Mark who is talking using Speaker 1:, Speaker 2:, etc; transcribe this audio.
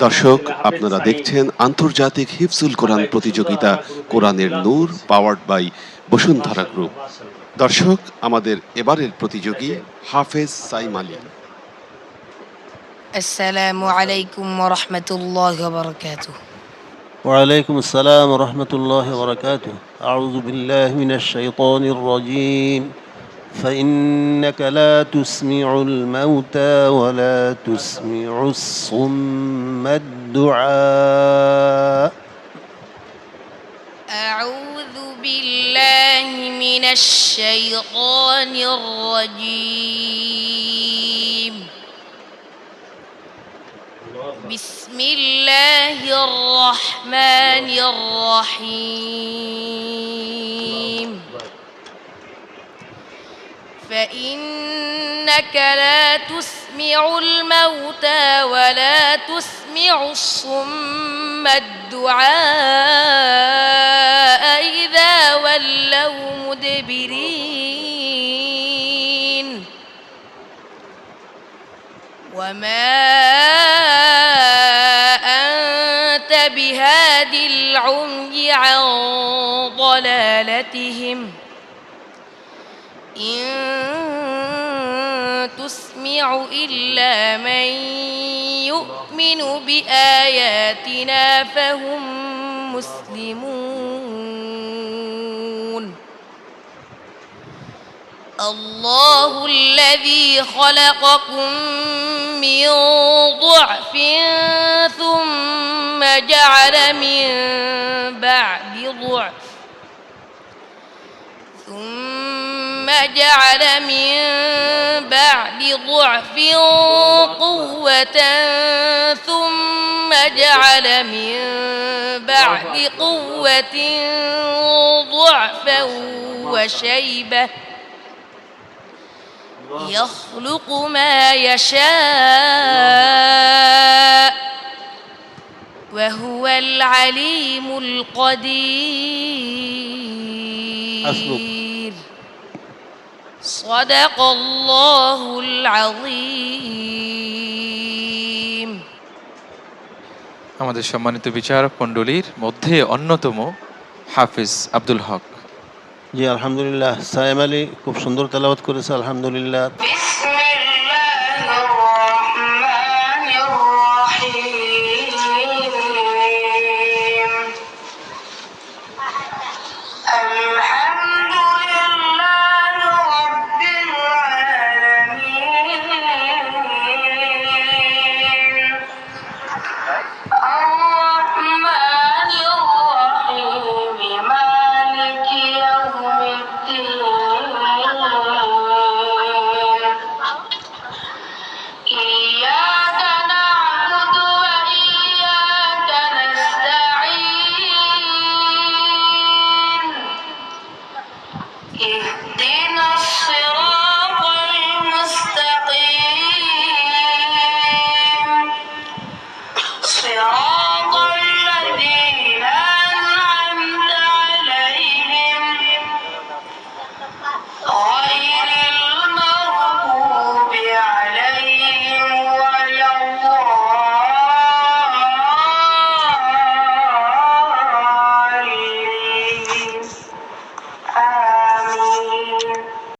Speaker 1: দর্শক, আপনারা দেখছেন আন্তর্জাতিক হিফজুল কোরআন প্রতিযোগিতা কোরআনের নূর, পাওয়ার্ড বাই বসুন্ধরা গ্রুপ। দর্শক, আমাদের এবারের প্রতিযোগী হাফেজ সাইম আলী।
Speaker 2: আসসালামু আলাইকুম ওয়া রাহমাতুল্লাহি ওয়া বারাকাতুহু।
Speaker 3: وعليكم السلام ورحمة الله وبركاته. أعوذ بالله من الشيطان الرجيم. فإنك لا تسمع الموتى ولا تسمع الصم الدعاء.
Speaker 2: أعوذ بالله من الشيطان الرجيم. بسم الله الرحمن الرحيم. فإنك لا تسمع الموتى ولا تسمع الصم الدعاء إذا ولوا مدبرين. وما أنت بهاد العمي عن ضلالتهم إن تسمع إلا من يؤمن بآياتنا فهم مسلمون. الله الذي خلقكم من ضعف ثم جعل من بعد ضعف قوة ثم جعل من بعد قوة ضعفا وشيبة يخلق ما يشاء وهو العليم القدير. صدق الله العظيم.
Speaker 4: আমাদের সম্মানিত বিচারক মণ্ডলীর মধ্যে অন্যতম হাফিজ আব্দুল হক।
Speaker 3: জি আলহামদুলিল্লাহ, সাইম আলী খুব সুন্দর তেলাওয়াত করেছে আলহামদুলিল্লাহ।